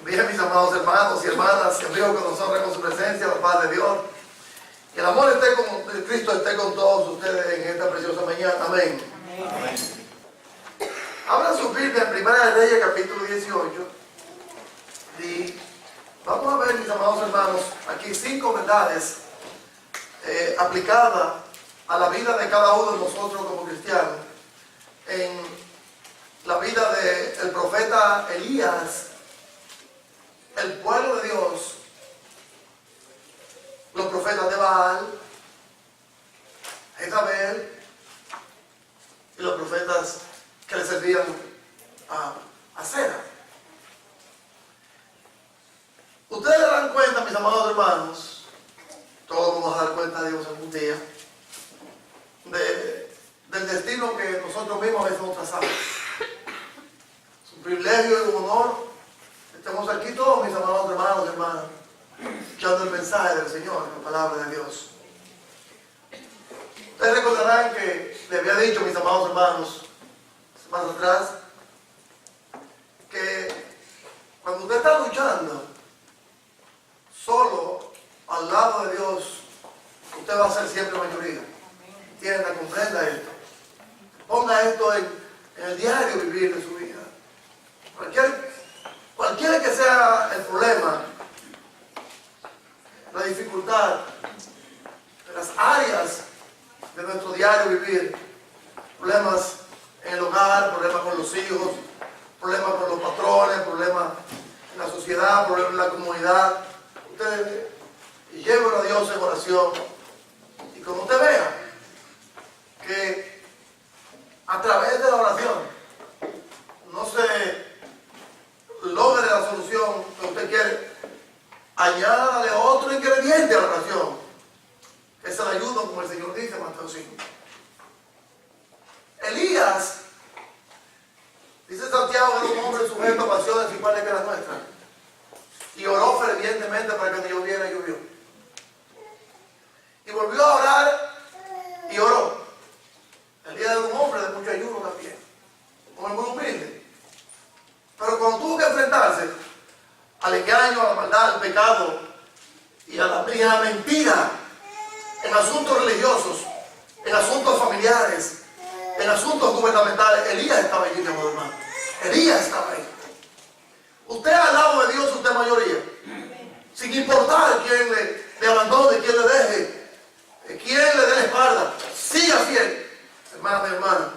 Bien, mis amados hermanos y hermanas, que amigos que nos honran con su presencia, la paz de Dios. Que el amor de Cristo esté con todos ustedes en esta preciosa mañana. Amén. Amén. Abran su Biblia en Primera de Reyes, capítulo 18. Y vamos a ver, mis amados hermanos, aquí 5 verdades aplicadas a la vida de cada uno de nosotros como cristianos. En la vida del profeta Elías, el pueblo de Dios, los profetas de Baal, Jezabel y los profetas que le servían a Cera. Ustedes se dan cuenta, mis amados hermanos, todos vamos a dar cuenta de Dios algún día, del destino que nosotros mismos a veces nos trazamos. Es un privilegio y un honor. Estamos aquí todos, mis amados hermanos y hermanas, escuchando el mensaje del Señor, la palabra de Dios. Ustedes recordarán que le había dicho, mis amados hermanos, semanas atrás, que cuando usted está luchando solo al lado de Dios, usted va a ser siempre mayoría. Entienda, comprenda esto. Ponga esto en el diario vivir de su vida. Cualquiera que sea el problema, la dificultad, las áreas de nuestro diario vivir, problemas en el hogar, problemas con los hijos, problemas con los patrones, problemas en la sociedad, problemas en la comunidad, usted llévelo a Dios en oración y como usted vea que a través de la oración no se logre la solución que usted quiere, añádale otro ingrediente a la oración, que es el ayuno, como el Señor dice en Mateo 5. Elías, dice Santiago, era un hombre sujeto a pasiones iguales que las nuestras, y oró fervientemente para que no lloviera, y llovió. Y volvió a orar y oró. Elías era un hombre de mucho ayuno también, un hombre muy humilde. Pero cuando tuvo que enfrentarse al engaño, a la maldad, al pecado y a la mentira en asuntos religiosos, en asuntos familiares, en asuntos gubernamentales, Elías estaba allí, mi amor hermano. Elías estaba ahí. Usted al lado de Dios, usted es mayoría. Sin importar quién le abandone, quién le deje, quién le dé la espalda. Siga fiel, hermana y hermana.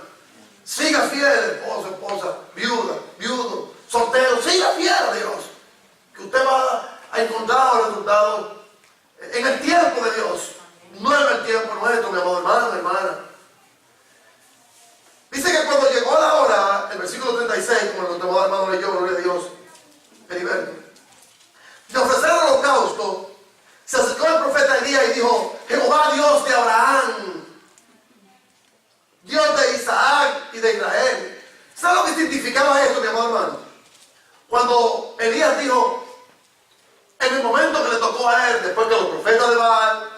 Siga fiel, esposo, esposa, viuda, viudo, soltero. Siga fiel a Dios. Que usted va a encontrar los resultados en el tiempo de Dios. No en el tiempo nuestro, mi amor hermano, hermana. Dice que cuando llegó la hora, el versículo 36, como el nuestro hermano leyó, gloria a Dios, Heriberto, de ofrecer el holocausto, se acercó el profeta Elías y dijo: Jehová, Dios de Abraham, Dios de Isaac y de Israel. ¿Sabe lo que significaba esto, mi amor hermano? Cuando Elías dijo, en el momento que le tocó a él, después que los profetas de Baal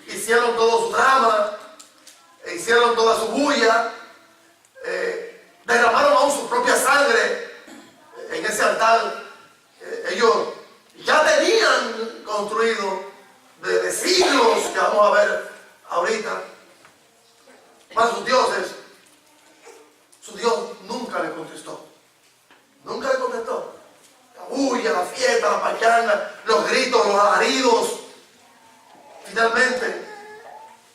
hicieron todo su drama, hicieron toda su bulla, derramaron aún su propia sangre en ese altar, ellos ya tenían construido de siglos, que vamos a ver ahorita, para sus dioses. Su Dios nunca le contestó. Nunca le contestó. La bulla, la fiesta, la pachanga, los gritos, los alaridos. Finalmente,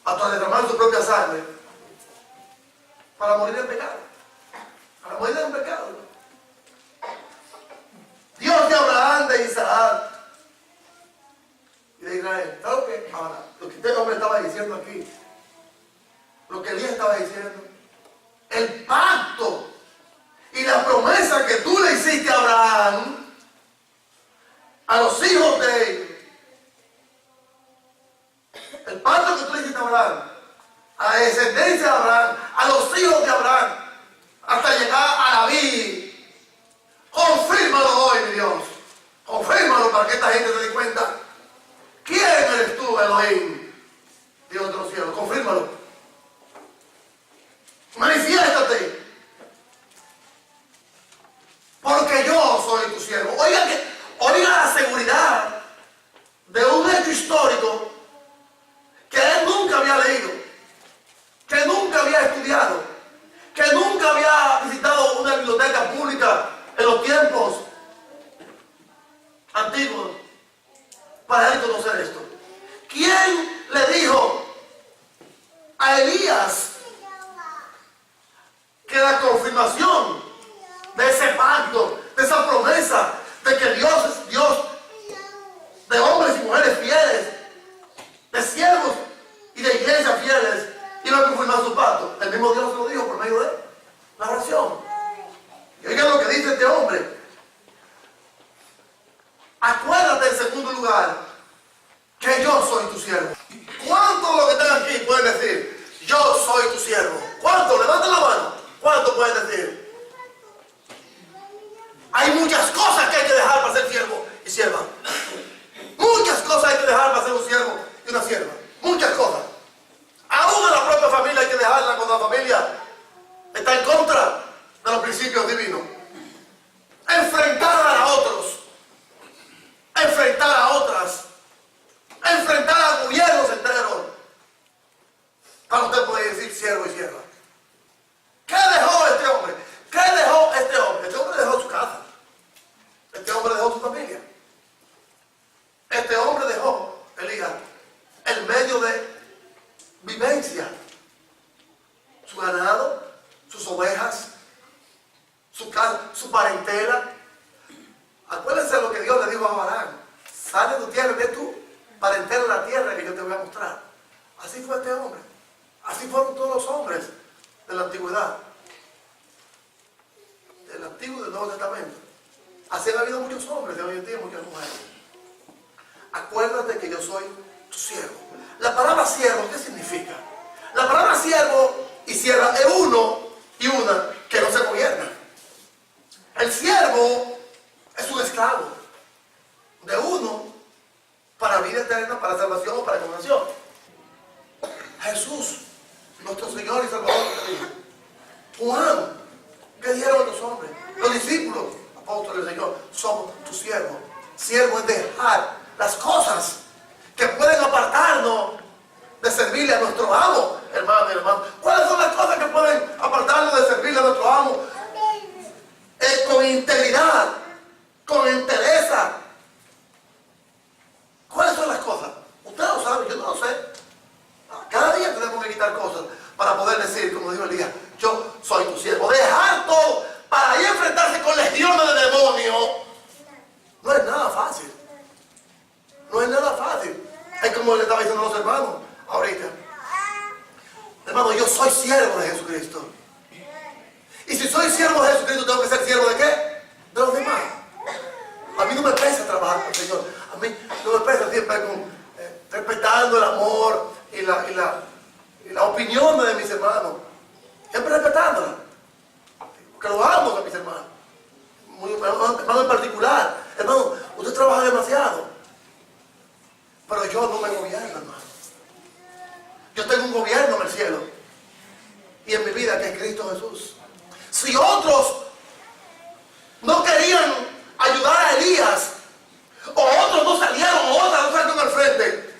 hasta derramar su propia sangre para morir en pecado. Para morir en pecado. Dios de Abraham, de Isaac y de Israel. ¿Sabes lo que? Ahora, lo que este hombre estaba diciendo aquí, lo que Elías estaba diciendo, el pacto y la promesa que tú le hiciste a Abraham, a los hijos de él, el pacto que tú le hiciste a Abraham, a la descendencia de Abraham, a los hijos de Abraham, hasta llegar a David, confírmalo hoy, mi Dios. Confírmalo para que esta gente se dé cuenta. ¿Quién eres tú, Elohim, Dios de los cielos? Confírmalo. Manifiéstate. Porque yo soy tu siervo. Oiga dijo a Elías que la confirmación de ese pacto, de esa promesa, de que Dios es Dios de hombres y mujeres fieles, de siervos y de iglesias fieles, iba a confirmar su pacto. El mismo Dios lo dijo por medio de la oración. Y oigan lo que dice este hombre. Acuérdate, en segundo lugar, que yo soy tu siervo. ¿Cuántos de los que están aquí pueden decir, yo soy tu siervo? ¿Cuántos? Levanten la mano. ¿Cuántos pueden decir? Hay muchas cosas que hay que dejar para ser siervo y sierva. Muchas cosas hay que dejar para ser un siervo y una sierva. Muchas cosas. Aún en la propia familia hay que dejarla cuando la familia está en contra de los principios divinos. Enfrentar a otros. Enfrentar a otras. Enfrentar a gobiernos enteros. Para usted poder decir siervo y sierva. ¿Qué dejó este hombre? ¿Qué dejó este hombre? Este hombre dejó su casa. Este hombre dejó su familia. Este hombre dejó, Elías, el medio de vivencia. Su ganado, sus ovejas, su casa, su parentela. Acuérdense lo que Dios le dijo a Abraham. Sale de tu tierra y ve tu parentela en la tierra que yo te voy a mostrar. Así fue este hombre. Así fueron todos los hombres de la antigüedad. Del Antiguo y del Nuevo Testamento. Así han habido muchos hombres de hoy en día, muchas mujeres. Acuérdate que yo soy tu siervo. La palabra siervo, ¿qué significa? La palabra siervo y sierva es uno y una que no se gobierna. El siervo es un esclavo de uno para vida eterna, para salvación o para condenación. Jesús, nuestro Señor y Salvador, Juan, ¿qué dijeron los hombres? Los discípulos, apóstoles del Señor, somos tus siervos. Siervo es dejar las cosas que pueden apartarnos de servirle a nuestro amo, hermano y hermano. ¿Cuáles son las cosas que pueden apartarnos de servirle a nuestro amo? Con integridad, con entereza. ¿Cuáles son las cosas? Usted lo sabe, yo no lo sé. Cada día tenemos que quitar cosas para poder decir, como dijo Elías, yo soy tu siervo. Dejar todo para ir a enfrentarse con legiones de demonios no es nada fácil. No es nada fácil. Es como le estaba diciendo a los hermanos ahorita. Hermano, yo soy siervo de Jesucristo. Y si soy siervo de Jesucristo, tengo que ser siervo ¿de qué? De los demás. A mí no me pesa trabajar con el Señor. A mí no me pesa siempre respetando el amor y la opinión de mis hermanos. Siempre respetándola. Porque lo amo a mis hermanos. Hermano en particular. Hermano, usted trabaja demasiado. Pero yo no me gobierno, hermano. Yo tengo un gobierno en el cielo. Y en mi vida que es Cristo Jesús. Si otros no querían ayudar a Elías, o otros no salieron, o otras no salieron al frente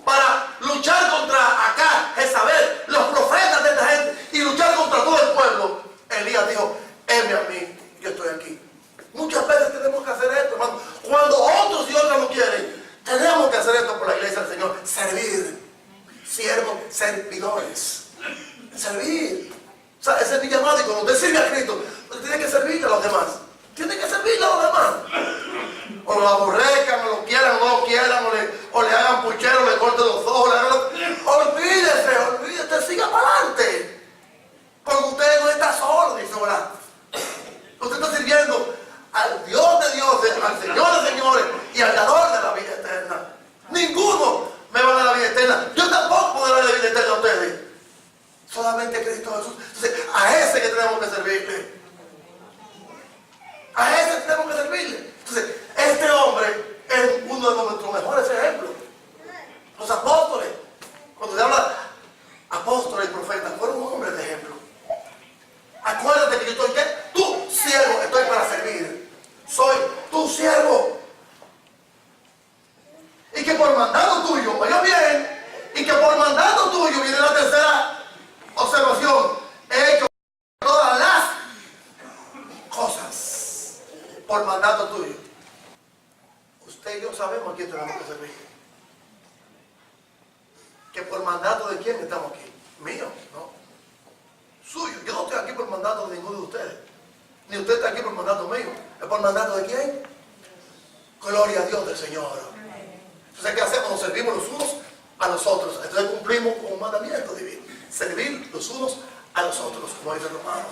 para luchar contra acá, Jezabel, los profetas de esta gente, y luchar contra todo el pueblo, Elías dijo, heme a mí, yo estoy aquí. Muchas veces tenemos que hacer esto, hermano. Cuando otros y otras no quieren, tenemos que hacer esto por la iglesia del Señor. Servir. Siervos, servidores. Servir. O sea, ese es mi llamado. Y cuando usted sirve a Cristo, usted tiene que servirle a los demás. Tiene que servirle a los demás. O lo aborrezcan, o lo quieran, o no lo quieran, o le hagan puchero, le corten los ojos, olvídese, siga para adelante. Porque usted no está solo, dice ahora. Usted está sirviendo al Dios de dioses, al Señor de señores y al dador de la vida eterna. Ninguno me va a dar la vida eterna. Yo tampoco puedo dar la vida eterna a ustedes. Solamente Cristo Jesús. Entonces, a ese que tenemos que servirle. A ese que tenemos que servirle. Entonces, este hombre es uno de nuestros mejores ejemplos. Los apóstoles. mandato de quién estamos aquí? Mío, ¿no? Suyo. Yo no estoy aquí por mandato de ninguno de ustedes. Ni usted está aquí por mandato mío. ¿Es por mandato de quién? Gloria a Dios del Señor. Entonces, ¿qué hacemos? Nos servimos los unos a los otros. Entonces cumplimos con un mandamiento divino. Servir los unos a los otros, como dice Romano.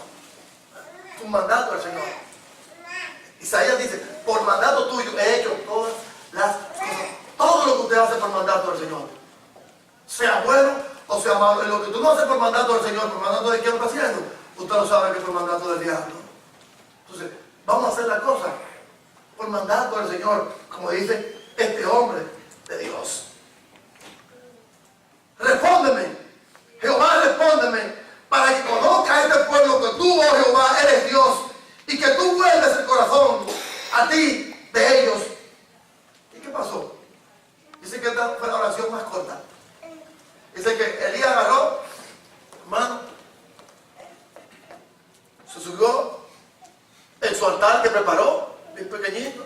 Es un mandato del Señor. Isaías dice, por mandato tuyo he hecho todas las cosas. Todo lo que usted hace por mandato del Señor, sea bueno o sea malo. En lo que tú no haces por mandato del Señor, por mandato de quién lo está haciendo, usted lo sabe que es por mandato del diablo. Entonces, vamos a hacer la cosa por mandato del Señor, como dice este hombre de Dios. Respóndeme, Jehová, respóndeme, para que conozca este pueblo que tú, oh Jehová, eres Dios, y que tú vuelves el corazón a ti de ellos. ¿Y qué pasó? Dice que esta fue la oración más corta. Dice que Elías agarró, hermano, se subió en su altar que preparó, bien pequeñito,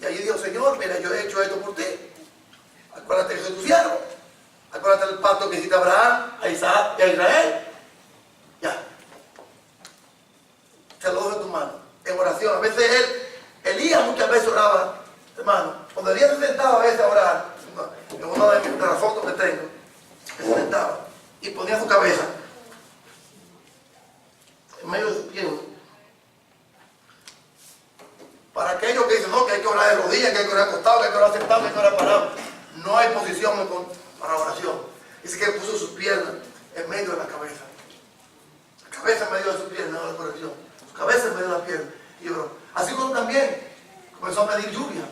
y allí dijo, Señor, mira, yo he hecho esto por ti. Acuérdate que soy tu siervo. Acuérdate del pacto que hiciste a Abraham, a Isaac y a Israel. Ya. Te lo dejo en tu mano, en oración. A veces Elías muchas veces oraba, hermano. Cuando Elías se sentaba a veces a orar, en una de las fotos que tengo, se sentaba y ponía su cabeza en medio de su pie. Para aquellos que dicen, no, que hay que orar de rodillas, que hay que orar acostado, que hay que orar sentado, que hay que orar parado. No hay posición para oración. Dice que puso sus piernas en medio de la cabeza. La cabeza en medio de sus piernas, no la corrección. Su cabeza en medio de la pierna. Y oró. Así como también comenzó a pedir lluvia.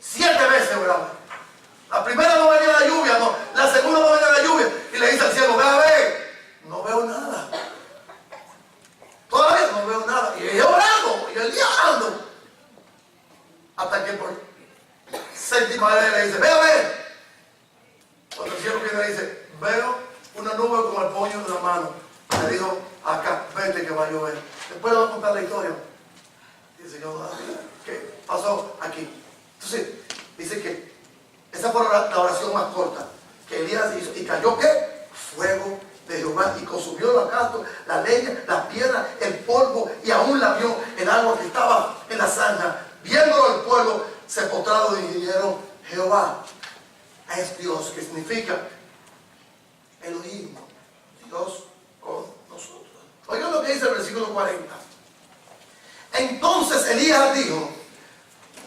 7 veces oraba. La primera no venía la lluvia, no. La segunda no venía la lluvia. Y le dice al cielo, ve a ver. No veo nada. Todavía no veo nada. Y ella orando, y el día orando. Hasta que por séptima vez le dice, ve a ver. Cuando el cielo viene le dice, veo una nube como el puño de la mano. Le dijo, acá, vete que va a llover. Después le voy a contar la historia. Y el Señor, ¿qué pasó aquí? Entonces, dice que esa fue la oración más corta que Elías hizo. ¿Y cayó qué? Fuego de Jehová. Y consumió la casto, la leña, las piedras, el polvo, y aún la vio el agua que estaba en la zanja. Viéndolo el pueblo, se postraron y dijeron, Jehová es Dios, que significa Elohim, Dios con nosotros. Oigan lo que dice el versículo 40. Entonces Elías dijo,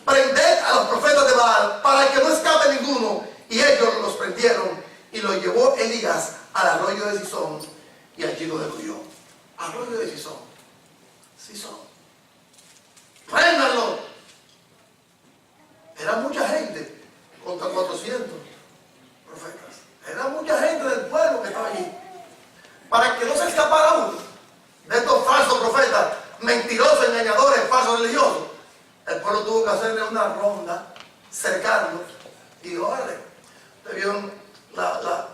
prended a los profetas de Baal para que no escape ninguno. Y ellos los prendieron y lo llevó Elías al arroyo de Sison y allí lo degolló. Arroyo de Sison. Sison. Préndanlo. Era mucha gente, contra 400 profetas. Era mucha gente del pueblo que estaba allí. Para que no se escapara uno de estos falsos profetas, mentirosos, engañadores, falsos religiosos, el pueblo tuvo que hacerle una ronda, cercarlos y órale. Te vieron la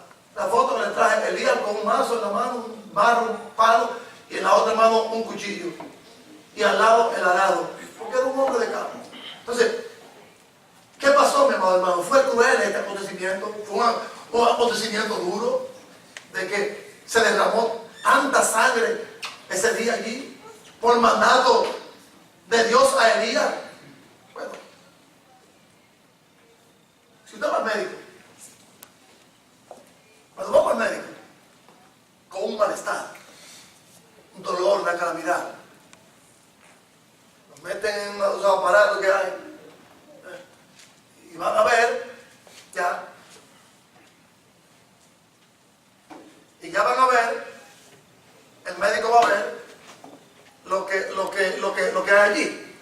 foto que le traje, Elías con un mazo en la mano, un barro, un palo, y en la otra mano un cuchillo. Y al lado el arado, porque era un hombre de campo. Entonces, ¿qué pasó, mi amado hermano? Fue cruel este acontecimiento, fue un acontecimiento duro, de que se derramó tanta sangre ese día allí, por mandato de Dios a Elías. Bueno, si usted va al médico, cuando vamos al médico, con un malestar, un dolor, una calamidad, nos meten en unos aparatos que hay, y van a ver, ya, y ya van a ver, el médico va a ver lo que hay allí.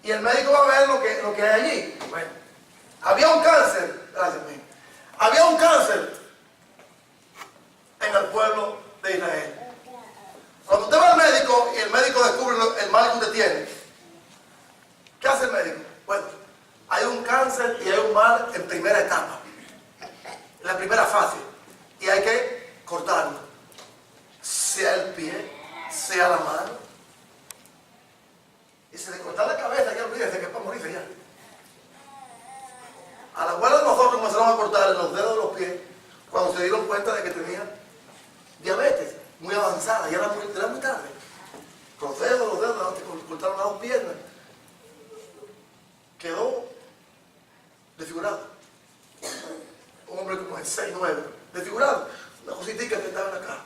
Y el médico va a ver lo que hay allí. Bueno, había un cáncer, gracias mío, había un cáncer en el pueblo de Israel. Cuando usted va al médico y el médico descubre el mal que usted tiene, ¿qué hace el médico? Bueno, hay un cáncer y hay un mal en primera etapa, en la primera fase, y hay que cortarlo, sea el pie, sea la mano. Y se le corta la cabeza, ya olvídese que es para morirse ya. A la abuela fueron a cortarle los dedos de los pies cuando se dieron cuenta de que tenía diabetes muy avanzada, ya era muy tarde. Los dedos, cortaron las dos piernas. Quedó desfigurado. Un hombre como de 6, 9, desfigurado. Una cosita que estaba en la cara.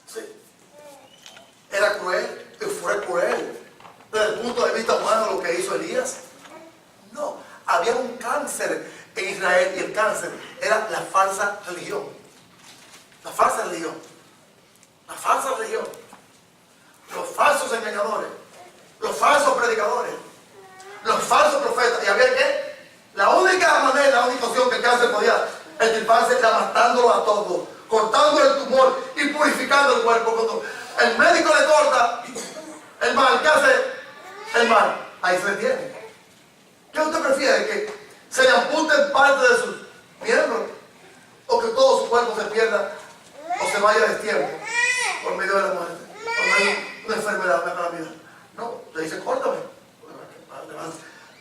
Sí. Era cruel, fue cruel. Desde el punto de vista humano lo que hizo Elías. No, había un cáncer en Israel y el cáncer era la falsa religión. La falsa religión. La falsa religión. Los falsos engañadores. Los falsos predicadores. Los falsos profetas. ¿Y había qué? La única manera, la única opción que el cáncer podía extirparse era matándolo a todos, cortando el tumor y purificando el cuerpo. Cuando el médico le corta el mal, ¿qué hace el mal? Ahí se detiene. ¿Qué usted prefiere? ¿Que se le amputen parte de sus miembros? ¿O que todo su cuerpo se pierda o se vaya a destiempo por medio de la muerte? Por medio de una enfermedad, una calamidad. No, le dice, córtame.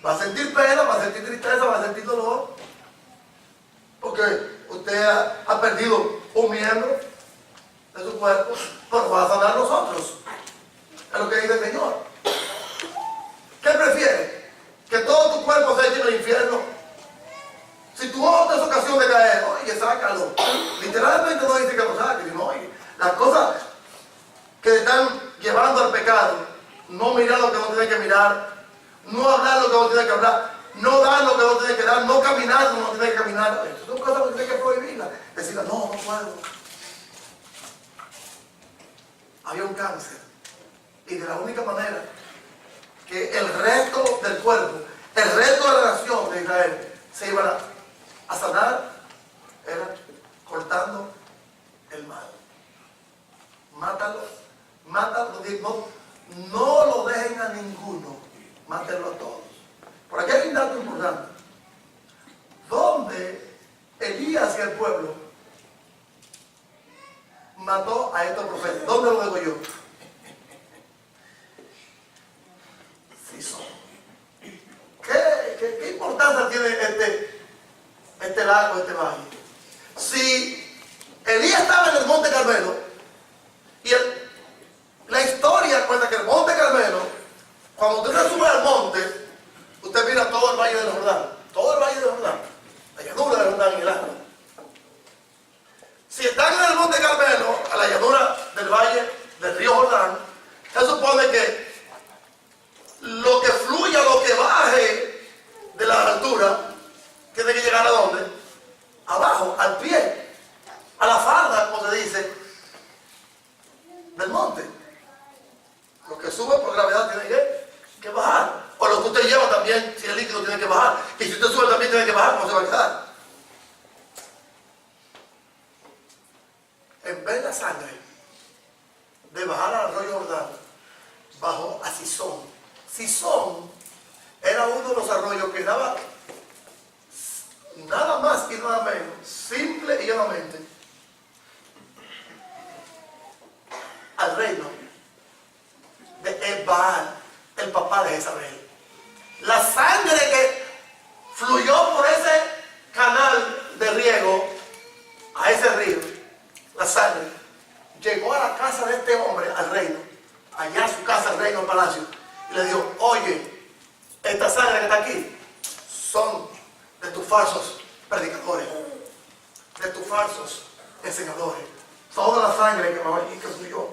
Va a sentir pena, va a sentir tristeza, va a sentir dolor. Porque usted ha perdido un miembro de su cuerpo, pero va a sanar los otros. Es lo que dice el Señor. ¿Qué prefiere? ¿Que todo tu cuerpo se eche en el infierno? Si tu ojo es ocasión de caer, oye, sácalo. Literalmente no dice que lo saque, sino, oye, las cosas que te están llevando al pecado, no mirar lo que no tiene que mirar, no hablar lo que no tiene que hablar, no dar lo que no tiene que dar, no caminar como no tiene que caminar. Estas son cosas que tiene que prohibirlas. Decirle, no puedo. Había un cáncer. Y de la única manera que el resto del cuerpo, el resto de la nación de Israel se iba a sanar, era cortando el mal. Mátalo, no lo dejen a ninguno, mátenlo a todos. Por aquí hay un dato importante. ¿Dónde Elías y el pueblo mató a estos profetas? ¿Dónde lo degolló? Sison. ¿Qué importancia tiene este lago, este valle? Si Elías estaba en el Monte Carmelo, y la historia cuenta que el Monte Carmelo, cuando usted se sube al monte, usted mira todo el Valle del Jordán, todo el Valle del Jordán, la llanura del Jordán y el agua. Si están en el Monte Carmelo, a la llanura del Valle del río Jordán, se supone que lo que fluya, lo que baje de la altura, tiene que llegar ¿a dónde? Abajo, al pie, a la falda, como se dice, del monte. Lo que sube por gravedad tiene que bajar. O lo que usted lleva también, si es líquido, tiene que bajar. Y si usted sube también tiene que bajar, ¿cómo se va a quedar? En vez de la sangre de bajar al arroyo Jordán, bajó a Sison. Sison era uno de los arroyos que daba nada más y nada menos, simple y llanamente, al reino de Baal, el papá de Jezabel. La sangre que fluyó por ese canal de riego a ese río, la sangre llegó a la casa de este hombre, al reino, allá a su casa, al reino, al palacio, y le dijo, oye, esta sangre que está aquí son de tus falsos predicadores, de tus falsos enseñadores. Toda la sangre que fluyó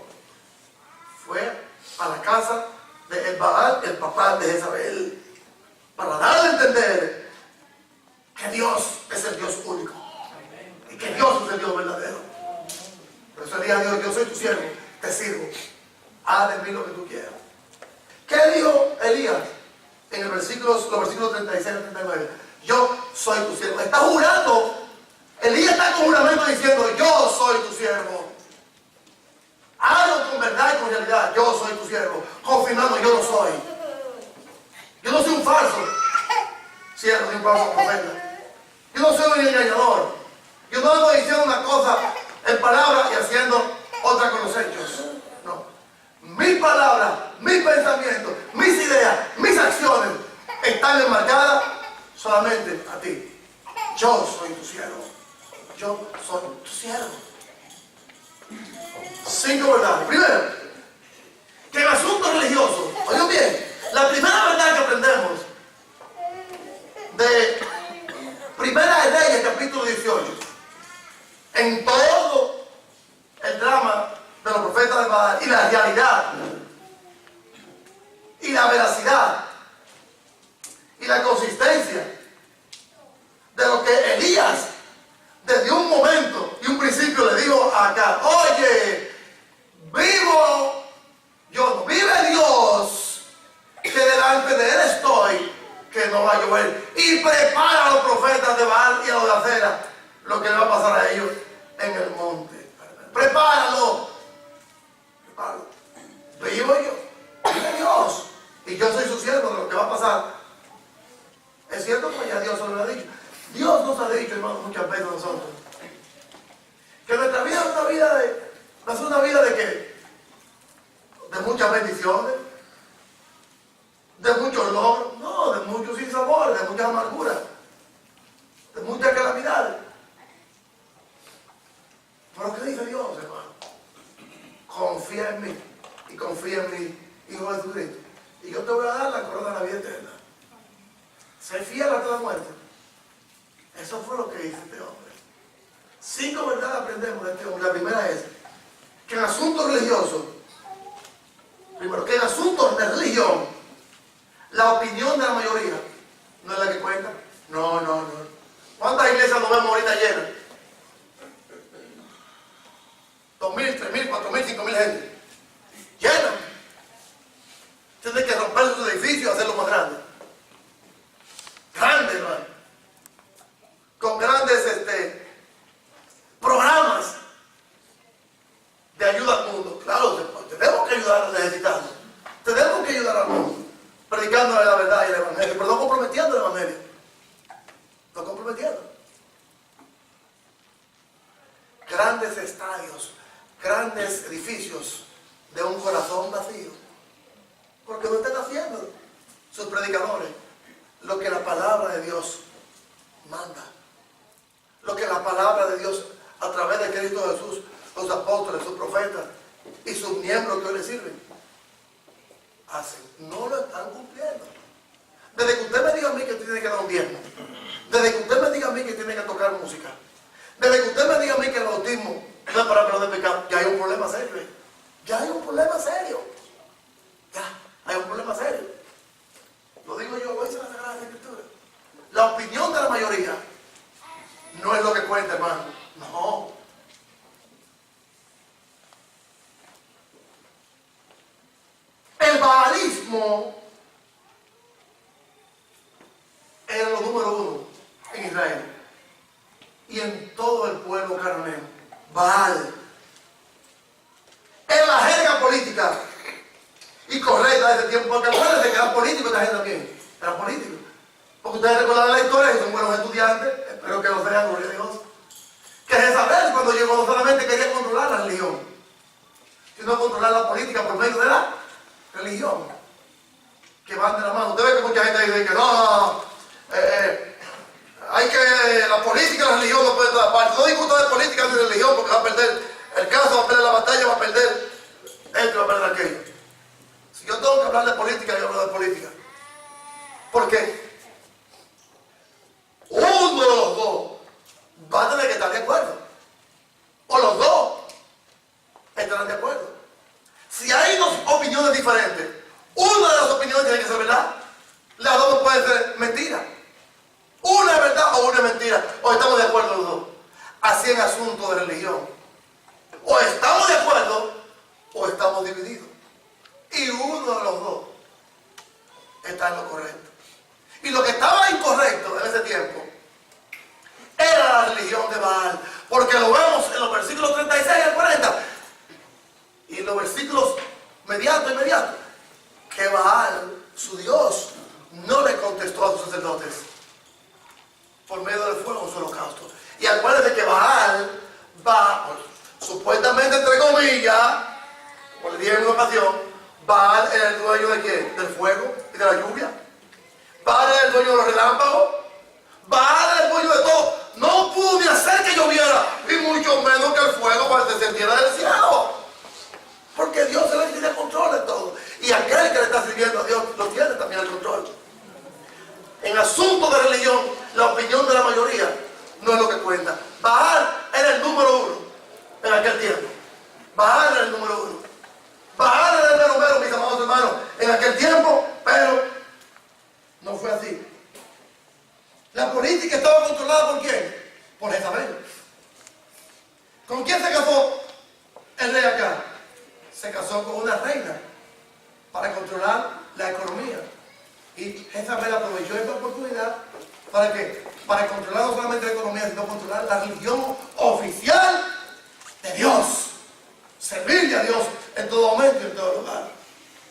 fue a la casa de Baal, el papá de Jezabel, para darle a entender que Dios es el Dios único y que Dios es el Dios verdadero. Por eso le dijo a Dios, yo soy tu siervo, te sirvo, haz de mí lo que tú quieras. ¿Qué dijo Elías en los versículos 36 y 39? Yo soy tu siervo. Está jurando, Elías está con juramento diciendo, yo soy tu siervo. Hablo con verdad y con realidad, yo soy tu siervo, confirmando yo lo soy. Yo no soy un falso siervo ni un falso profeta. Yo no soy un engañador. Yo no ando diciendo una cosa en palabras y haciendo otra con los hechos. No. Mi palabra, mis pensamientos, mis ideas, mis acciones están enmarcadas solamente a ti. Yo soy tu siervo. Yo soy tu siervo. 5 verdades. Primero, que en asuntos religiosos, oigan bien, la primera verdad que aprendemos de Primera de Reyes, capítulo 18, en todo el drama de los profetas de Baal y la realidad y la veracidad y la consistencia de lo que Elías desde un momento y un principio le dijo a Acab: oye, vivo yo, vive Dios, que delante de él estoy, que no va a llover, y prepara a los profetas de Baal y a los de Acera lo que le va a pasar a ellos en el monte. Prepáralo. Vivo yo, vive Dios, y yo soy su siervo de lo que va a pasar. Es cierto, como ya Dios nos lo ha dicho. Dios nos ha dicho, hermano, muchas veces a nosotros, que nuestra vida es una vida de, no es una vida de qué, de muchas bendiciones, de muchos logros, no, de muchos sinsabores, de muchas amarguras, de muchas calamidades. Pero ¿qué dice Dios, hermano? Confía en mí y confía en mi Hijo Jesucristo, y yo te voy a dar la corona de la vida eterna. Sé fiel hasta la muerte. Eso fue lo que hizo este hombre. 5 verdades aprendemos de este hombre. La primera es que en asuntos religiosos, primero, que en asuntos de religión, la opinión de la mayoría no es la que cuenta. No. ¿Cuántas iglesias nos vemos ahorita llenas? 2.000, 3.000, 4.000, 5.000 gente. Llenas. Tienen que romper sus edificios y hacerlos más grandes. Grandes, hermano. Con grandes programas de ayuda al mundo. Claro, tenemos que ayudar a los necesitados. Tenemos que ayudar al mundo. Predicándole la verdad y el evangelio. Pero no comprometiendo el evangelio. No comprometiendo. Grandes estadios, grandes edificios de un corazón vacío. Porque no están haciendo sus predicadores lo que la palabra de Dios manda. Lo que la palabra de Dios, a través de Cristo Jesús, los apóstoles, sus profetas y sus miembros que hoy le sirven, hacen. No lo están cumpliendo. Desde que usted me diga a mí que tiene que dar un diezmo, desde que usted me diga a mí que tiene que tocar música, desde que usted me diga a mí que el bautismo no es para perdón de pecado, ya hay un problema serio. Ya hay un problema serio. Ya hay un problema serio. Lo digo yo, lo dice la Sagrada Escritura. La opinión de la mayoría no es lo que cuenta, hermano. No. El baalismo era lo número 1 en Israel y en todo el pueblo cananeo. Baal era la jerga política y correcta de ese tiempo, porque acuérdense que eran políticos esta gente también. Eran políticos. Porque ustedes recuerdan la historia y son buenos estudiantes, espero que lo sean, gloria a Dios. Que Jezabel, cuando llegó, no solamente quería controlar la religión, sino controlar la política por medio de la religión, que van de la mano. Usted ve que mucha gente dice que no, hay que, la política y la religión no pueden estar aparte. No discuta de política ni de religión, porque va a perder el caso, va a perder la batalla, va a perder esto, va a perder aquello. Si yo tengo que hablar de política, yo hablo de política. Porque uno de los dos va a tener que estar de acuerdo. O los dos estarán de acuerdo. Si hay 2 opiniones diferentes, una de las opiniones tiene que ser verdad. Las dos no pueden ser mentiras. Una es verdad o una es mentira. O estamos de acuerdo los dos. Así en asuntos de religión. O estamos de acuerdo o estamos divididos. Y uno de los dos está en lo correcto. Y lo que estaba incorrecto en ese tiempo era la religión de Baal. Porque lo vemos en los versículos 36 al 40. Y en los versículos inmediatos, que Baal, su Dios, no le contestó a sus sacerdotes por medio del fuego en su holocausto. Y acuérdense que Baal va, supuestamente entre comillas, como le dije en una ocasión, Baal era el dueño de ¿quién? Del fuego y de la lluvia. Baal era el dueño de los relámpagos sintiera deseado. Porque Dios es el que tiene el control de todo. Y aquel que le está sirviendo a Dios lo tiene también el control. En asuntos de religión, la opinión de la mayoría no es lo que cuenta. Baal era el número uno en aquel tiempo. Baal era el número uno. Baal era el número, mis amados hermanos, en aquel tiempo, pero no fue así. La política estaba controlada ¿por quién? Por Jezabel. ¿Con quién se casó el rey acá? Se casó con una reina para controlar la economía. Y Jezabel aprovechó esta oportunidad ¿para qué? Para controlar no solamente la economía, sino controlar la religión oficial de Dios. Servirle a Dios en todo momento y en todo lugar.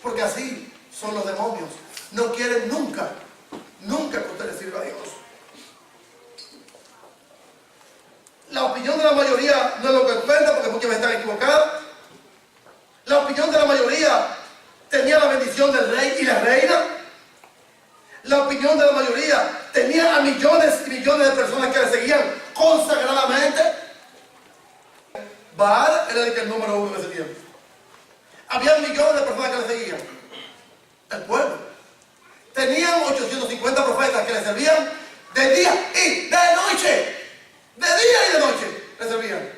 Porque así son los demonios. No quieren nunca que usted le sirva a Dios. La opinión de la mayoría no es lo que cuenta, porque muchas veces están equivocadas. La opinión de la mayoría tenía la bendición del rey y la reina. La opinión de la mayoría tenía a millones y millones de personas que le seguían consagradamente. Baal era el número uno en ese tiempo. Había millones de personas que le seguían. El pueblo. Tenían 850 profetas que le servían de día y de noche. De día y de noche le servían.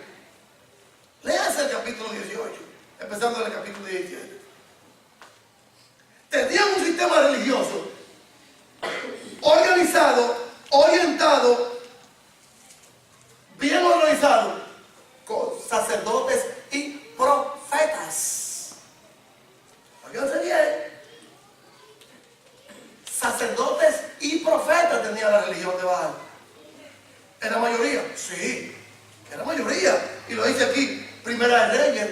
Léanse el capítulo 18, empezando en el capítulo 17. Tenían un sistema religioso organizado, orientado, bien organizado, con sacerdotes y profetas. Fíjense bien. Sacerdotes y profetas tenía la religión de Baal. ¿Era mayoría? Sí, era mayoría. Y lo dice aquí, Primera de Reyes,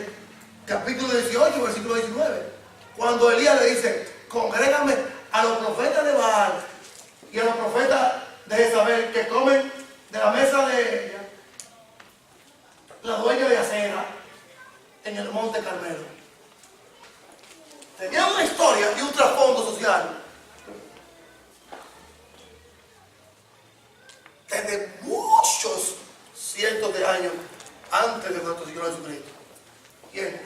capítulo 18, versículo 19. Cuando Elías le dice, congrégame a los profetas de Baal y a los profetas de Jezabel que comen de la mesa de ella, la dueña de Acera, en el monte Carmelo. Tenía una historia y un trasfondo social. Desde muchos cientos de años antes de nuestro Señor Jesucristo. ¿Quién?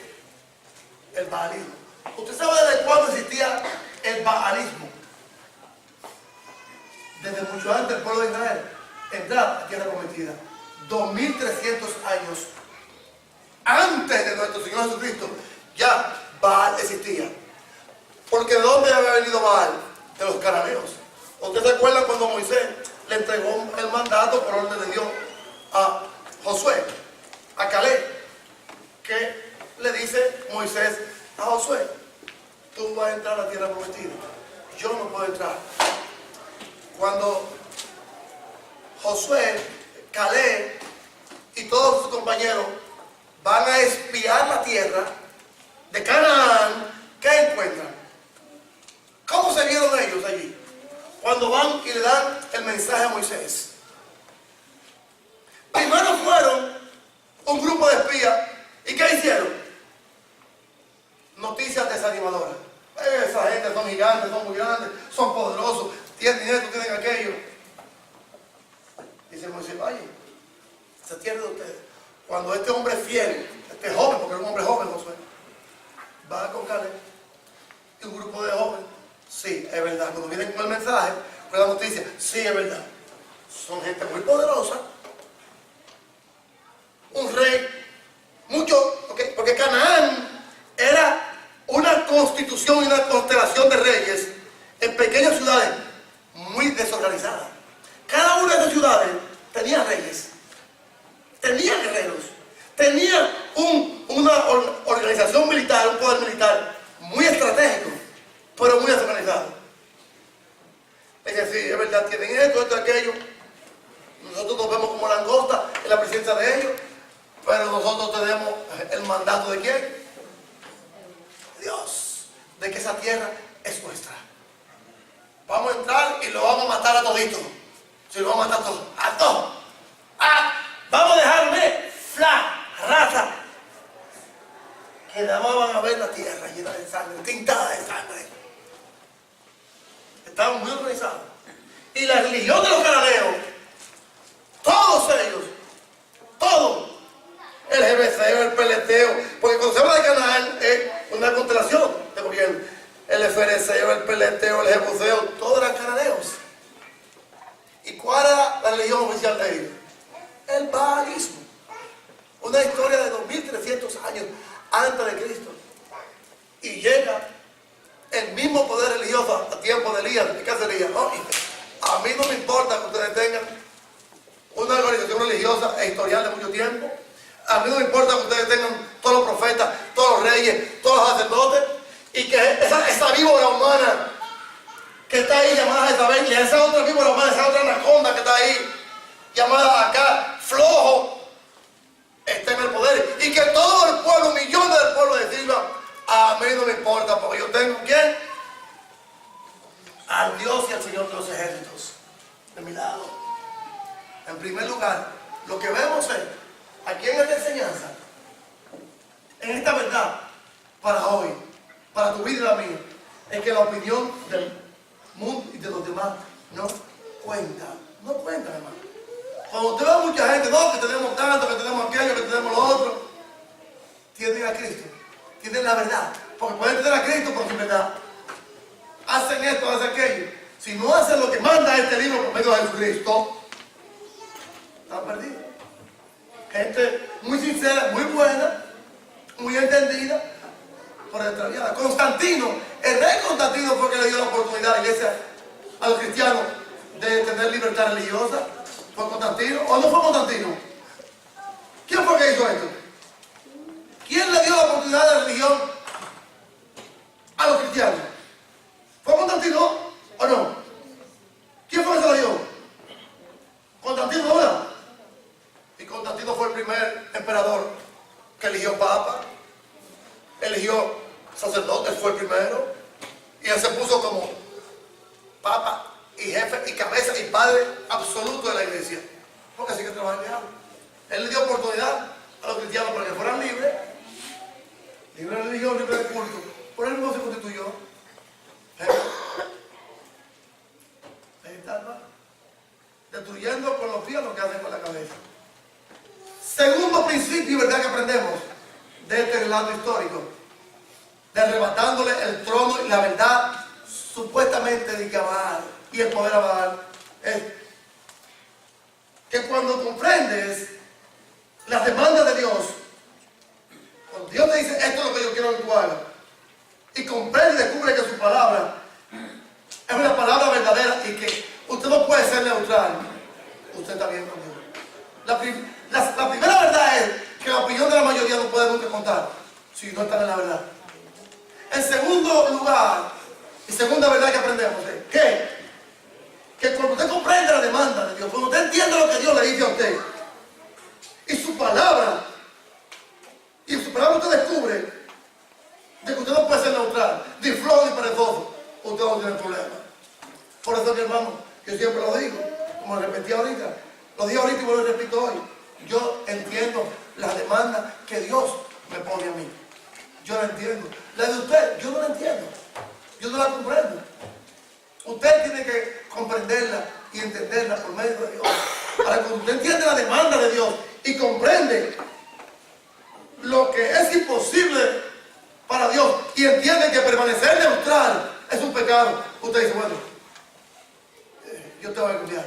El baalismo. ¿Usted sabe desde cuándo existía el baalismo? Desde mucho antes del pueblo de Israel entrar a tierra prometida. 2300 años antes de nuestro Señor Jesucristo ya Baal existía. Porque ¿de dónde había venido Baal? De los cananeos. ¿Ustedes se acuerdan cuando Moisés le entregó el mandato por orden de Dios a Josué, a Caleb, que le dice Moisés a Josué, tú vas a entrar a la tierra prometida, yo no puedo entrar? Cuando Josué, Caleb y todos sus compañeros van a espiar la tierra de Canaán, ¿qué encuentran? ¿Cómo se vieron ellos allí? Cuando van y le dan el mensaje a Moisés. Primero fueron un grupo de espías. ¿Y qué hicieron? Noticias desanimadoras. Esa gente son gigantes, son muy grandes, son poderosos, tienen esto, tienen aquello. Dice Moisés, vaya, se tierra de ustedes. Cuando este hombre fiel, este joven, porque es un hombre joven, Josué, va con Caleb y un grupo de jóvenes. Sí, es verdad. Cuando vienen con el mensaje, con la noticia, sí, es verdad. Son gente muy poderosa. Un rey, mucho, porque Canaán era una constitución y una constelación de reyes en pequeñas ciudades muy desorganizadas. Cada una de esas ciudades tenía reyes, tenía guerreros, tenía una organización militar, un poder militar muy estratégico, pero muy desorganizado. Es decir, es verdad, tienen esto, aquello. Nosotros nos vemos como langosta en la presencia de ellos, pero nosotros tenemos el mandato de ¿quién? Dios, de que esa tierra es nuestra. Vamos a entrar y lo vamos a matar a toditos. Si lo vamos a matar a todos, a todos. Vamos a dejarme raza. Que nada más van a ver la tierra llena de sangre, tintada de sangre. Estaban muy organizados. Y la religión de los cananeos, todos ellos, todos, el GBC, el PLD, ¿Y cuál era la religión oficial de ellos? El baalismo. Una historia de 2300 años antes de Cristo. Y llega el mismo poder religioso a tiempo de Elías. ¿Y qué hace Elías? No, a mí no me importa que ustedes tengan una organización religiosa e historial de mucho tiempo. A mí no me importa que ustedes tengan todos los profetas, todos los reyes, todos los sacerdotes. Y que esa víbora humana que está ahí llamada Jezabel, y esa otra víbora humana, esa otra anaconda que está ahí llamada acá, flojo, está en el poder. Y que todo el pueblo, millones del pueblo decían, a mí no me importa, porque yo tengo ¿quién? Al Dios y al Señor de los ejércitos de mi lado. En primer lugar, lo que vemos es, aquí en esta enseñanza, en esta verdad, para hoy, para tu vida y la mía, es que la opinión del mundo y de los demás no cuenta. No cuenta, hermano. Cuando usted ve a mucha gente, no, que tenemos tanto, que tenemos aquello, que tenemos lo otro, tienen a Cristo, tienen la verdad. Porque pueden tener a Cristo por su verdad. Hacen esto, hacen aquello. Si no hacen lo que manda este libro por medio de Jesucristo, están perdidos. Gente muy sincera, muy buena, muy entendida, por extraviada. Constantino, el rey Constantino fue que le dio la oportunidad a la iglesia, a los cristianos, de tener libertad religiosa. ¿Fue Constantino o no fue Constantino? ¿Quién fue que hizo esto? ¿Quién le dio la oportunidad de religión a los cristianos? ¿Fue Constantino o no? ¿Quién fue que se lo dio? Constantino, ¿no? Y Constantino fue el primer emperador que eligió papa, eligió sacerdote, fue el primero, y él se puso como papa y jefe y cabeza y padre absoluto de la iglesia, porque así que trabaja el diablo. Él le dio oportunidad a los cristianos para que fueran libres, libre de religión, libre de culto. Por él mismo se constituyó. Ahí está, hermano, destruyendo con los pies lo que hacen con la cabeza. Segundo principio y verdad que aprendemos de este relato histórico, de arrebatándole el trono y la verdad supuestamente de Baal y el poder a Baal, es que cuando comprendes las demandas de Dios, cuando Dios te dice esto es lo que yo quiero que tú hagas, y comprende y descubre que su palabra es una palabra verdadera y que usted no puede ser neutral, usted está bien con Dios. La primera verdad es que la opinión de la mayoría no puede nunca contar si no están en la verdad. En segundo lugar, y segunda verdad que aprendemos es que cuando usted comprende la demanda de Dios, cuando usted entiende lo que Dios le dice a usted, y su palabra usted descubre de que usted no puede ser neutral, ni flojo ni perezoso, usted no tiene problema. Por eso, mi hermano, yo siempre lo digo, como lo repetí ahorita, lo dije ahorita y lo repito hoy, yo entiendo las demandas que Dios me pone a mí. Yo la entiendo. La de usted, yo no la entiendo. Yo no la comprendo. Usted tiene que comprenderla y entenderla por medio de Dios. Para que usted entiende la demanda de Dios y comprende lo que es imposible para Dios y entiende que permanecer neutral es un pecado, usted dice, bueno, yo te voy a cambiar.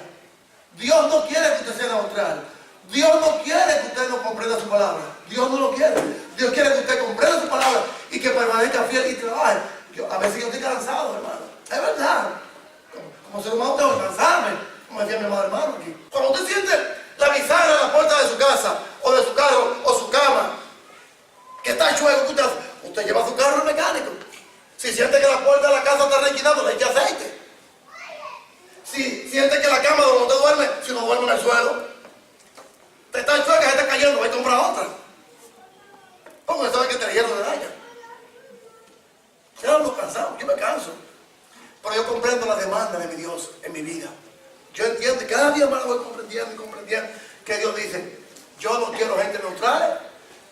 Dios no quiere que usted sea neutral. Dios no quiere que usted no comprenda su palabra. Dios no lo quiere. Dios quiere que usted comprenda su palabra y que permanezca fiel y trabaje. A veces yo estoy cansado, hermano. Es verdad. Como ser humano tengo que cansarme, como decía mi amado hermano aquí. Cuando usted siente la bisagra en la puerta de su casa, o de su carro, o su cama, que está chueco, usted lleva su carro al mecánico. Si siente que la puerta de la casa está requinando, le echa aceite. Si siente que la cama donde usted duerme, si no duerme en el suelo, te está chueca, se está cayendo, va a comprar otra. Porque sabe que te lleno de daño. Yo ando cansado, yo me canso. Pero yo comprendo la demanda de mi Dios en mi vida. Yo entiendo, y cada día más lo voy comprendiendo y comprendiendo que Dios dice, yo no quiero gente neutral,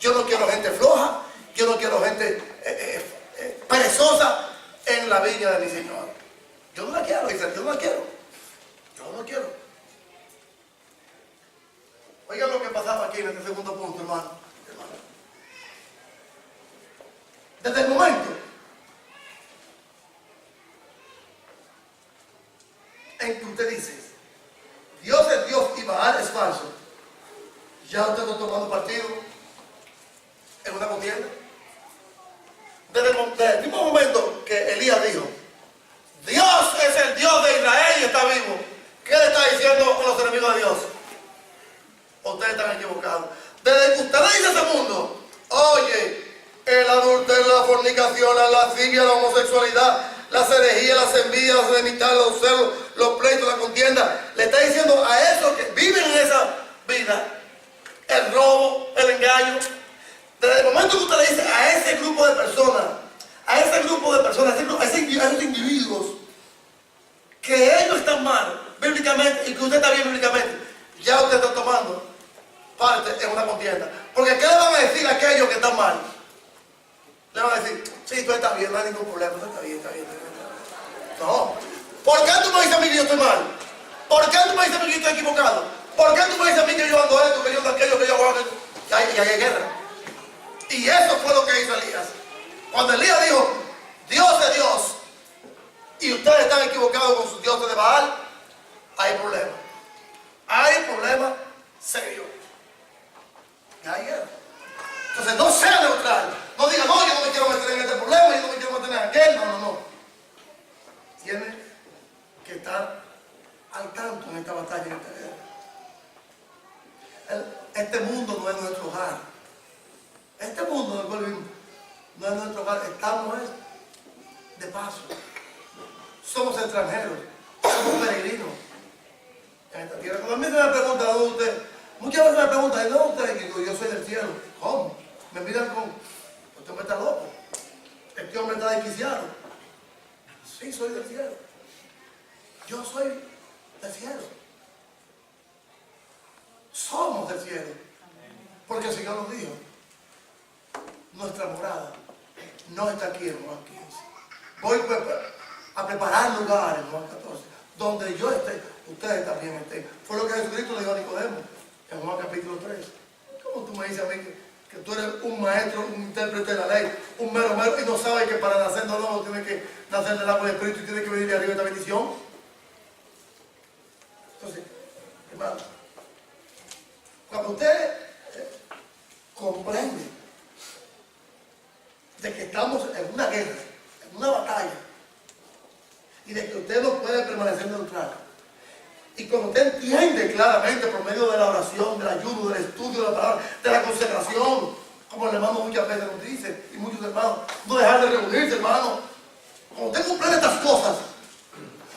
yo no quiero gente floja, yo no quiero gente perezosa en la viña de mi Señor. Yo no la quiero, dice, yo no la quiero. Yo no la quiero. Oigan lo que pasaba aquí en este segundo punto, hermano. Desde el momento en que usted dice, Ya usted está tomando partido en una contienda. Desde el mismo momento que Elías dijo, Dios es el Dios de Israel y está vivo, ¿qué le está diciendo a los enemigos de Dios? Ustedes están equivocados. Desde que usted le dice a ese mundo, oye, el adulterio, la fornicación, la lascivia, la homosexualidad, las herejías, las envidias, las enemistades, los celos, los pleitos, la contienda, le está diciendo a esos que viven en esa vida, el robo, el engaño. Desde el momento que usted le dice a ese grupo de personas, a esos individuos, que ellos están mal bíblicamente y que usted está bien bíblicamente, ya usted está tomando parte en una contienda. Porque ¿qué le van a decir a aquellos que están mal? Le van a decir, sí, tú estás bien, no hay ningún problema, tú está bien, está bien. No. ¿Por qué tú me dices a mí que yo estoy mal? ¿Por qué tú me dices a mí que yo estoy equivocado? ¿Por qué tú me dices a mí que yo ando esto, que yo ando aquello, que yo hago aquello? Y hay guerra. Y eso fue lo que hizo Elías. Cuando Elías dijo, Dios es Dios, y ustedes están equivocados con sus dioses de Baal, hay problema. Hay problema serio. Y hay guerra. Entonces no sea neutral. No diga, no, yo no me quiero meter en este problema, yo no me quiero meter en aquel. No, no, no. Tiene que estar al tanto en esta batalla, en esta guerra. Este mundo no es nuestro hogar. Este mundo en el cual vivimos no es nuestro hogar. Estamos de paso. Somos extranjeros. Somos peregrinos en esta tierra. Cuando a mí se me pregunta, ¿dónde usted? Muchas veces me preguntan, ¿dónde usted? Y digo, yo soy del cielo. ¿Cómo? Me miran con, este hombre está loco. Este hombre está desquiciado. Sí, soy del cielo. Yo soy del cielo. Somos del cielo. Porque el Señor nos dijo, nuestra morada no está aquí en Juan 15. Voy a preparar lugares en Juan 14, donde yo esté, ustedes también estén. Fue lo que Jesucristo le dijo a Nicodemo en Juan capítulo 3. ¿Cómo tú me dices a mí que tú eres un maestro, un intérprete de la ley, un mero y no sabes que para nacer de nuevo tienes que nacer del agua del Espíritu y tienes que venir de arriba esta bendición? Entonces, hermano, cuando usted comprende de que estamos en una guerra, en una batalla, y de que usted no puede permanecer neutral, y cuando usted entiende claramente por medio de la oración, del ayuno, del estudio de la palabra, de la consagración, como el hermano muchas veces nos dice, y muchos hermanos, no dejar de reunirse, hermano. Cuando usted comprende estas cosas,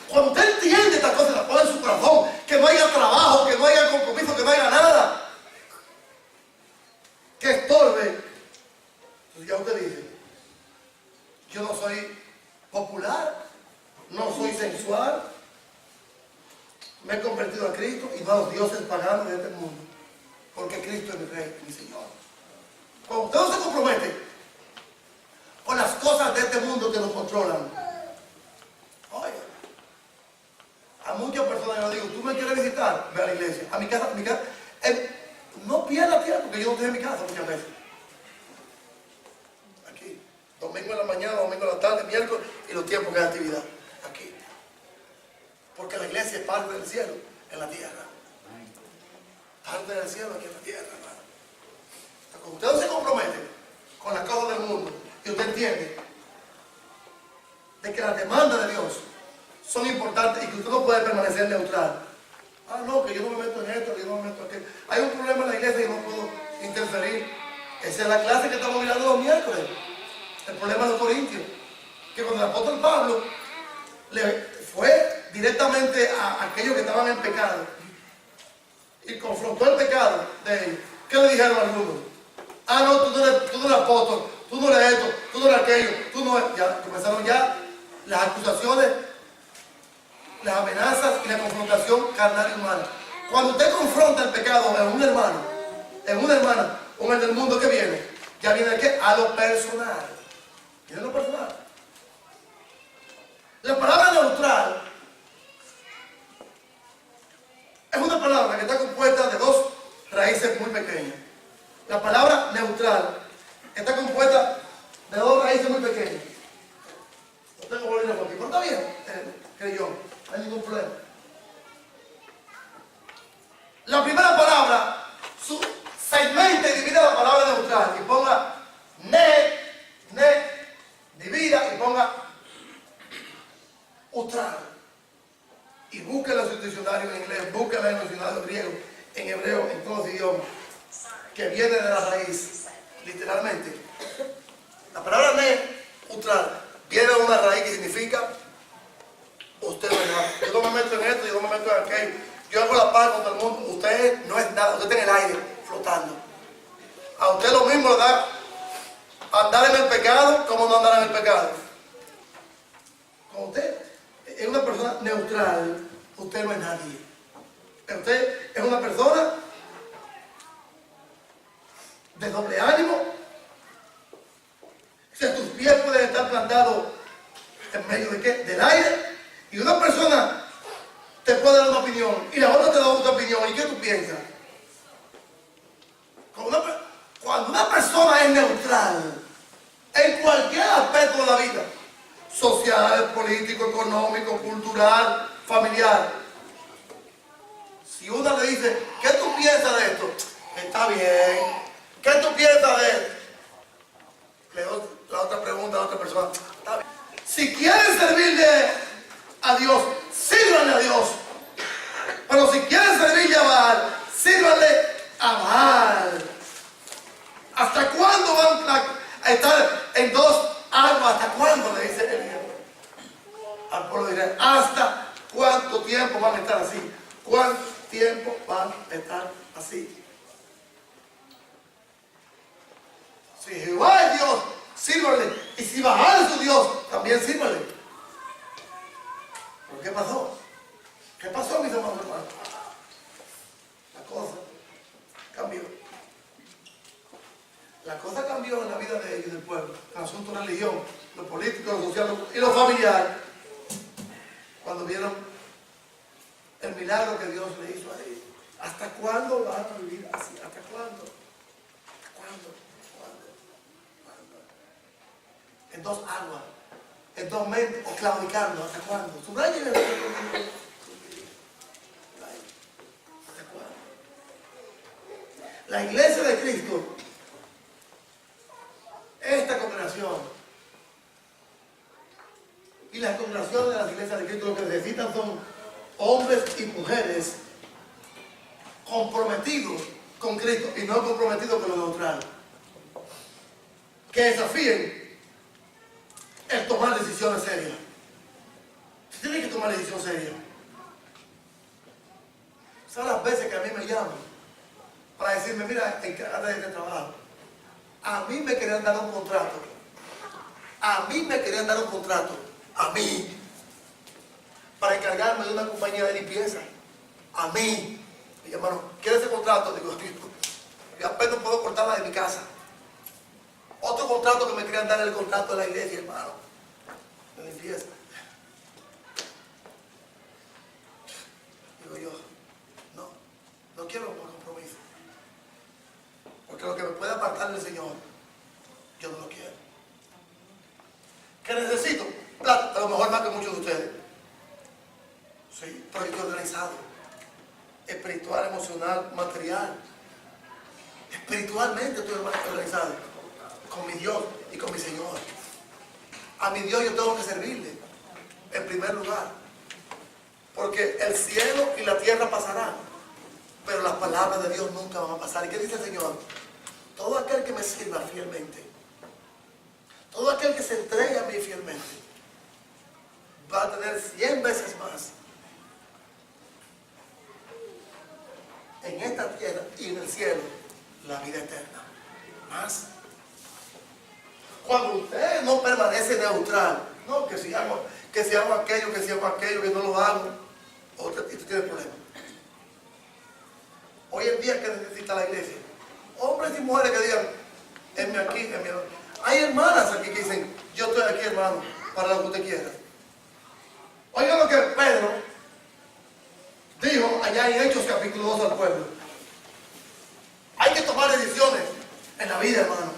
cuando usted entiende estas cosas, las pone en su corazón, que no haya trabajo, que no haya compromiso, que no haya nada que estorbe, entonces ya usted dice, yo no soy popular, no soy sensual, me he convertido a Cristo y no a los dioses paganos de este mundo, porque Cristo es mi Rey, mi Señor. Cuando usted no se compromete con las cosas de este mundo que nos controlan, oye, a muchas personas yo digo, ¿tú me quieres visitar? Ve a la iglesia, a mi casa, no pierda tiempo, porque yo no estoy en mi casa muchas veces. Aquí, domingo en la mañana, domingo en la tarde, miércoles y los tiempos que hay actividad. Aquí. Porque la iglesia es parte del cielo en la tierra. Parte del cielo aquí en la tierra, hermano. Cuando usted no se compromete con las cosas del mundo y usted entiende de que las demandas de Dios son importantes y que usted no puede permanecer neutral. Ah, no, que yo no me meto en esto, que yo no me meto en aquello. Hay un problema en la iglesia y no puedo interferir. Esa es la clase que estamos mirando los miércoles. El problema de los corintios. Que cuando el apóstol Pablo le fue directamente a aquellos que estaban en pecado y confrontó el pecado de ellos, ¿qué le dijeron algunos? Ah, no, tú no eres apóstol, tú no eres esto, tú no eres aquello, tú no eres... Ya comenzaron ya las acusaciones, las amenazas y la confrontación carnal y humana. Cuando usted confronta el pecado en un hermano, en una hermana, o en el mundo que viene, ya viene ¿a qué? A lo personal. ¿Viene lo personal? La palabra neutral es una palabra que está compuesta de dos raíces muy pequeñas. La palabra neutral está compuesta de dos raíces muy pequeñas. No tengo bolígrafo aquí, pero está bien, creyó, no hay ningún problema. La primera palabra, búsquela en los diccionarios griegos, en hebreo, en todos los idiomas, que viene de la raíz, literalmente. La palabra neutral viene de una raíz que significa usted no es nada. Yo no me meto en esto, yo no me meto en aquello. Yo hago la paz con todo el mundo. Usted no es nada, usted está en el aire, flotando. A usted lo mismo le da andar en el pecado como no andar en el pecado. Como usted es una persona neutral, usted no es nadie. Usted es una persona de doble ánimo. O sea, tus pies pueden estar plantados en medio de ¿qué? Del aire. Y una persona te puede dar una opinión y la otra te da otra opinión. ¿Y qué tú piensas? Cuando una persona es neutral en cualquier aspecto de la vida, social, político, económico, cultural, familiar, si uno le dice, ¿qué tú piensas de esto? Está bien. ¿Qué tú piensas de esto? Le doy la otra pregunta a la otra persona. Está bien. Si quieren servirle a Dios, sírvanle a Dios. Pero si quieren servirle a Baal, sírvanle a Baal. ¿Hasta cuándo van a estar en dos aguas? ¿Hasta cuándo? Le dice Elías al pueblo de Israel. ¿Hasta cuánto tiempo van a estar así? ¿Cuánto tiempo van a estar así? Si Jehová es Dios, sírvanle. Y si Baal es su Dios, también sírvanle. ¿Pero qué pasó? ¿Qué pasó, mis hermanos? La cosa cambió. La cosa cambió en la vida de ellos, del pueblo, en el asunto de religión, lo político, lo social y lo familiar, cuando vieron el milagro que Dios le hizo a ellos. ¿Hasta cuándo van a vivir así? ¿Hasta cuándo? ¿Hasta cuándo? ¿Cuándo? En dos aguas, en dos mentes, o claudicando. ¿Hasta cuándo? Subrayen el ¿hasta cuándo? La iglesia de Cristo, esta congregación y las congregaciones de las iglesias de Cristo lo que necesitan son hombres y mujeres comprometidos con Cristo y no comprometidos con lo neutral, que desafíen el tomar decisiones serias. Se tiene que tomar decisiones serias. ¿Sabes las veces que a mí me llaman para decirme, mira, encárgate de este trabajo? A mí me querían dar un contrato. A mí me querían dar un contrato. A mí. Para encargarme de una compañía de limpieza. A mí. Me llamaron, ¿quieres ese contrato? Digo, yo apenas puedo cortarla de mi casa. Otro contrato que me querían dar, el contrato de la iglesia, hermano. De limpieza. Digo yo, no quiero un compromiso. Porque lo que me puede apartar del Señor, yo no lo quiero. ¿Qué necesito? Plata, a lo mejor más que muchos de ustedes. Sí, pero yo estoy organizado. Espiritual, emocional, material. Espiritualmente estoy organizado. Con mi Dios y con mi Señor. A mi Dios yo tengo que servirle. En primer lugar. Porque el cielo y la tierra pasarán. Pero las palabras de Dios nunca van a pasar. ¿Y qué dice el Señor? Todo aquel que me sirva fielmente, todo aquel que se entregue a mí fielmente, va a tener 100 veces más en esta tierra y en el cielo la vida eterna. Más. Cuando usted no permanece neutral, no, que si hago aquello, que no lo hago, usted tiene problemas. Hoy en día, ¿qué necesita la iglesia? Hombres y mujeres que digan, enme aquí, enme aquí. Hay hermanas aquí que dicen, yo estoy aquí, hermano, para lo que usted quiera. Oigan lo que Pedro dijo allá en Hechos capítulo 2 al pueblo. Hay que tomar decisiones en la vida, hermano.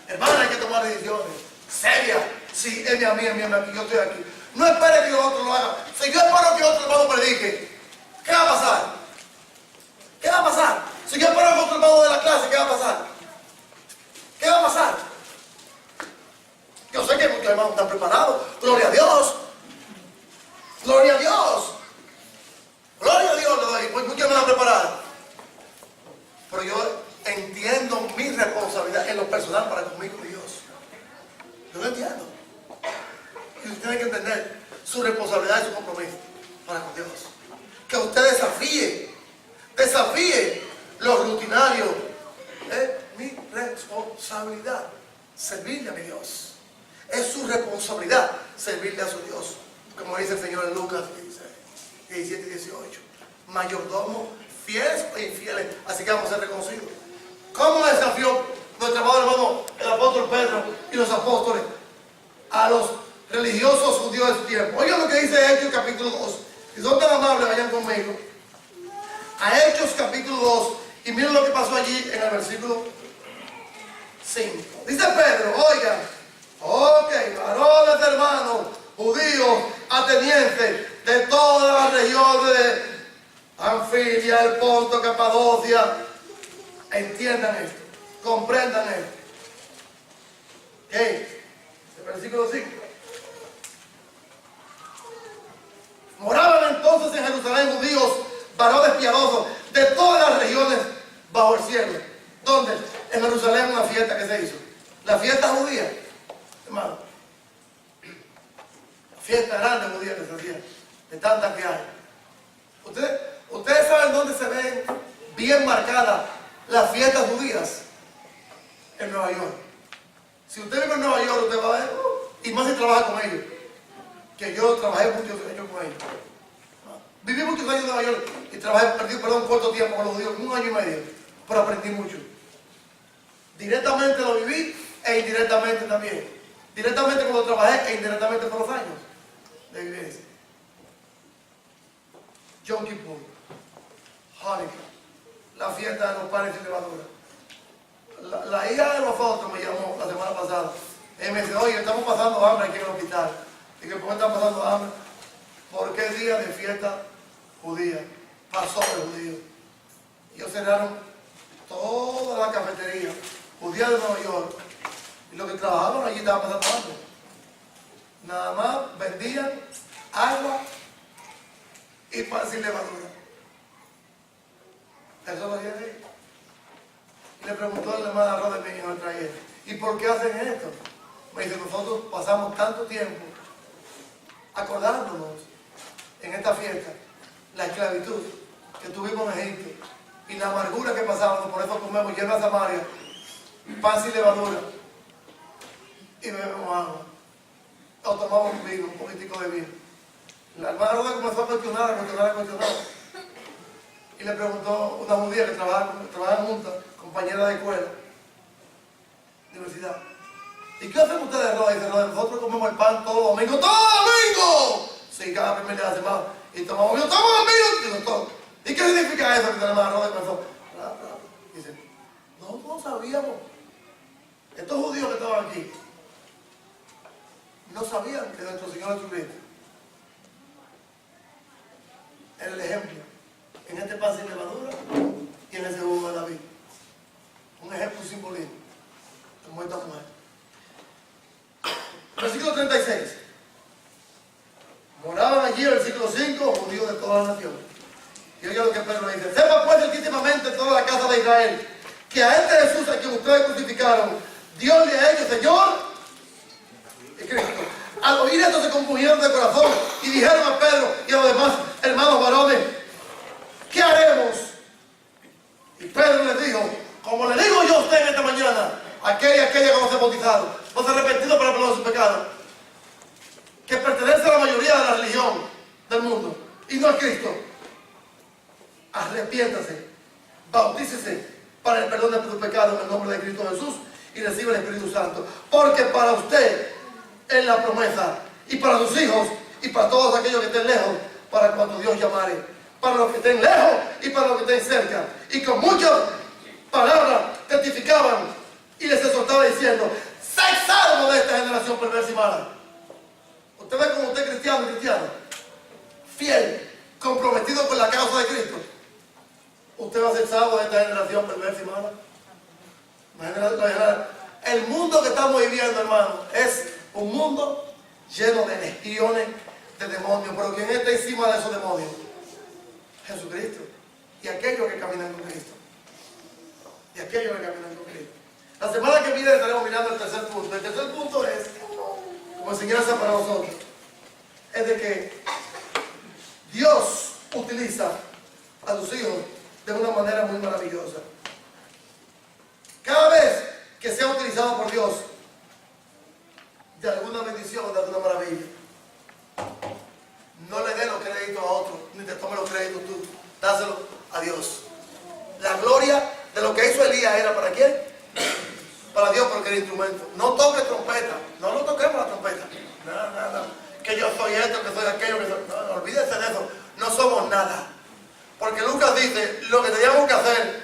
Hermano, hay que tomar decisiones serias. Sí, enme a mí, aquí, yo estoy aquí. No espere que los otros lo hagan. Si yo espero que otro hermano predique, ¿qué va a pasar? ¿Qué va a pasar? Si yo espero que otro hermano de la clase, ¿qué va a pasar? ¿Qué va a pasar? Yo sé que muchos hermanos están preparados. Gloria a Dios. Gloria a Dios. Gloria a Dios le doy. Pues desafíe lo rutinario. Es mi responsabilidad servirle a mi Dios. Es su responsabilidad servirle a su Dios. Como dice el Señor en Lucas 17 y 18. Mayordomos fieles e infieles, así que vamos a ser reconocidos. ¿Cómo desafió nuestro amado hermano, el apóstol Pedro y los apóstoles a los religiosos judíos de su tiempo? Oigan lo que dice Hechos capítulo 2. Si son tan amables, vayan conmigo a Hechos capítulo 2 y miren lo que pasó allí en el versículo 5. Dice Pedro, oigan, ok, varones hermanos, judíos, atenienses, de todas las regiones de Anfilia, el Ponto, Capadocia, entiendan esto, comprendan esto. ¿Qué? El versículo 5. Moraban entonces en Jerusalén judíos, varones piadosos, de todas las regiones bajo el cielo. ¿Dónde? En Jerusalén una fiesta que se hizo. La fiesta judía, hermano. La fiesta grande judía que se hacía, de tantas que hay. Ustedes saben dónde se ven bien marcadas las fiestas judías. En Nueva York. Si usted vive en Nueva York, usted va a ver, y más si trabaja con ellos, que yo trabajé muchos años con ellos. Viví muchos años en Nueva York y trabajé, perdí un corto tiempo con los judíos, 1 año y medio, pero aprendí mucho. Directamente lo viví e indirectamente también. Directamente cuando trabajé e indirectamente por los años de vivencia. Yom Kippur, Hanukkah, la fiesta de los panes sin levadura. La hija de nosotros me llamó la semana pasada y me dice, oye, estamos pasando hambre aquí en el hospital. Y que, ¿por qué están pasando hambre? Porque es día de fiesta judía, pasó de judíos. Ellos cerraron toda la cafetería judía de Nueva York y los que trabajaban allí estaban pasando hambre. Nada más vendían agua y pan sin levadura. Eso lo hacían ellos. Y le preguntó a la hermana Rosa de mi hijo ayer, ¿y por qué hacen esto? Me dice, nosotros pasamos tanto tiempo acordándonos en esta fiesta la esclavitud que tuvimos en Egipto y la amargura que pasábamos, por eso comemos hierba samaria, pan sin levadura y bebemos agua o tomamos un vino, un poquitico de vino. La hermana Rosa comenzó a cuestionar y le preguntó una judía que trabajan juntas, compañera de escuela, de universidad, ¿y qué hacen ustedes, Rosa? Dice, nosotros comemos el pan todo domingo. ¡Todo domingo! Sí, cada primer día de la semana. Y tomamos vino, ¡tomamos vino! Digo, todo. ¿Y qué significa eso? Que la hermana Rosa comenzó. Dice, no sabíamos. Estos judíos que estaban aquí no sabían que nuestro Señor Jesucristo era el ejemplo en este pan sin levadura y en ese jugo de la vida. Un ejemplo simbolismo como esta mujer. Versículo 36. Moraban allí, versículo 5, judíos de todas las naciones. Y oiga lo que Pedro le dice: sepa pues legítimamente toda la casa de Israel que a este Jesús a quien ustedes crucificaron, Dios le ha hecho Señor y Cristo. Al oír esto se compungieron de corazón y dijeron a Pedro y a los demás hermanos varones: ¿qué haremos? Y Pedro les dijo: como le digo yo a usted en esta mañana, aquel y aquella que no se ha bautizado, no se ha arrepentido para perdonar sus pecados, que pertenece a la mayoría de la religión del mundo y no a Cristo, arrepiéntase, bautícese para el perdón de sus pecados en el nombre de Cristo Jesús y recibe el Espíritu Santo, porque para usted es la promesa, y para sus hijos y para todos aquellos que estén lejos, para cuando Dios llamare, para los que estén lejos y para los que estén cerca. Y con muchas palabras testificaban y les exhortaba diciendo: sed salvos de esta generación perversa y mala. Usted ve como usted cristiano, fiel, comprometido con la causa de Cristo, usted va a ser salvo de esta generación perversa y mala. El mundo que estamos viviendo, hermano, es un mundo lleno de legiones de demonios. Pero ¿quién está encima de esos demonios? Jesucristo y aquellos que caminan con Cristo. La semana que viene estaremos mirando el tercer punto. El tercer punto es, como enseñanza para nosotros, es de que Dios utiliza a tus hijos de una manera muy maravillosa. Cada vez que sea utilizado por Dios de alguna bendición, de alguna maravilla, no le des los créditos a otros, ni te tomes los créditos tú, dáselo a Dios. La gloria de lo que hizo Elías era ¿para quién? Para Dios, porque era instrumento. No toques trompeta, no toquemos la trompeta. Nada. Que yo soy esto, que soy aquello, que soy... No, olvídese de eso. No somos nada. Porque Lucas dice, lo que teníamos que hacer,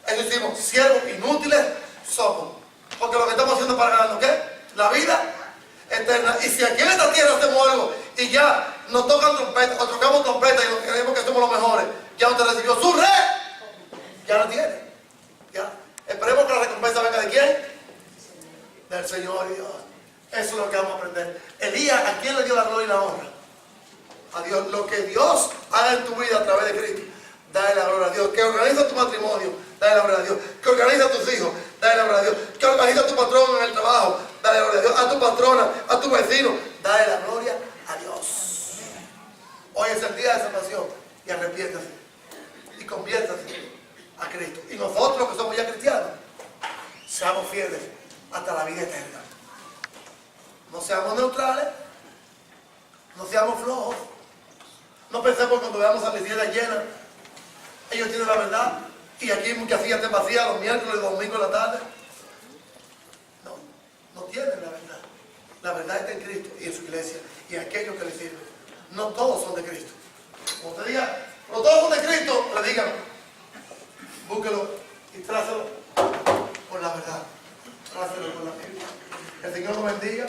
eso hicimos, siervos inútiles somos. Porque lo que estamos haciendo es para ganar, ¿qué? La vida eterna. Y si aquí en esta tierra hacemos algo y ya nos tocan trompeta, o tocamos trompeta y nos creemos que somos los mejores, ya usted recibió su rey, ya lo tiene. Ya. Esperemos que la recompensa venga de quién? Del Señor y Dios. Eso es lo que vamos a aprender. Elías, ¿a quién le dio la gloria y la honra? A Dios. Lo que Dios haga en tu vida a través de Cristo, dale la gloria a Dios. Que organiza tu matrimonio, dale la gloria a Dios. Que organiza a tus hijos, dale la gloria a Dios. Que organiza a tu patrón en el trabajo, dale la gloria a Dios. A tu patrona, a tu vecino, dale la gloria a Dios. Hoy es el día de salvación y arrepiéntase y conviértase a Cristo. Y nosotros que somos ya cristianos, seamos fieles hasta la vida eterna. No seamos neutrales, no seamos flojos. No pensemos cuando veamos a la iglesia llena, ellos tienen la verdad y aquí muchas sillas están vacías los miércoles y domingos en la tarde. No tienen la verdad. La verdad está en Cristo y en su iglesia y en aquellos que le sirven. No todos son de Cristo. Como usted diga, pero todos son de Cristo, le digan, búsquelo y trácelo por la verdad. Trácelo por la Biblia. Que el Señor nos bendiga.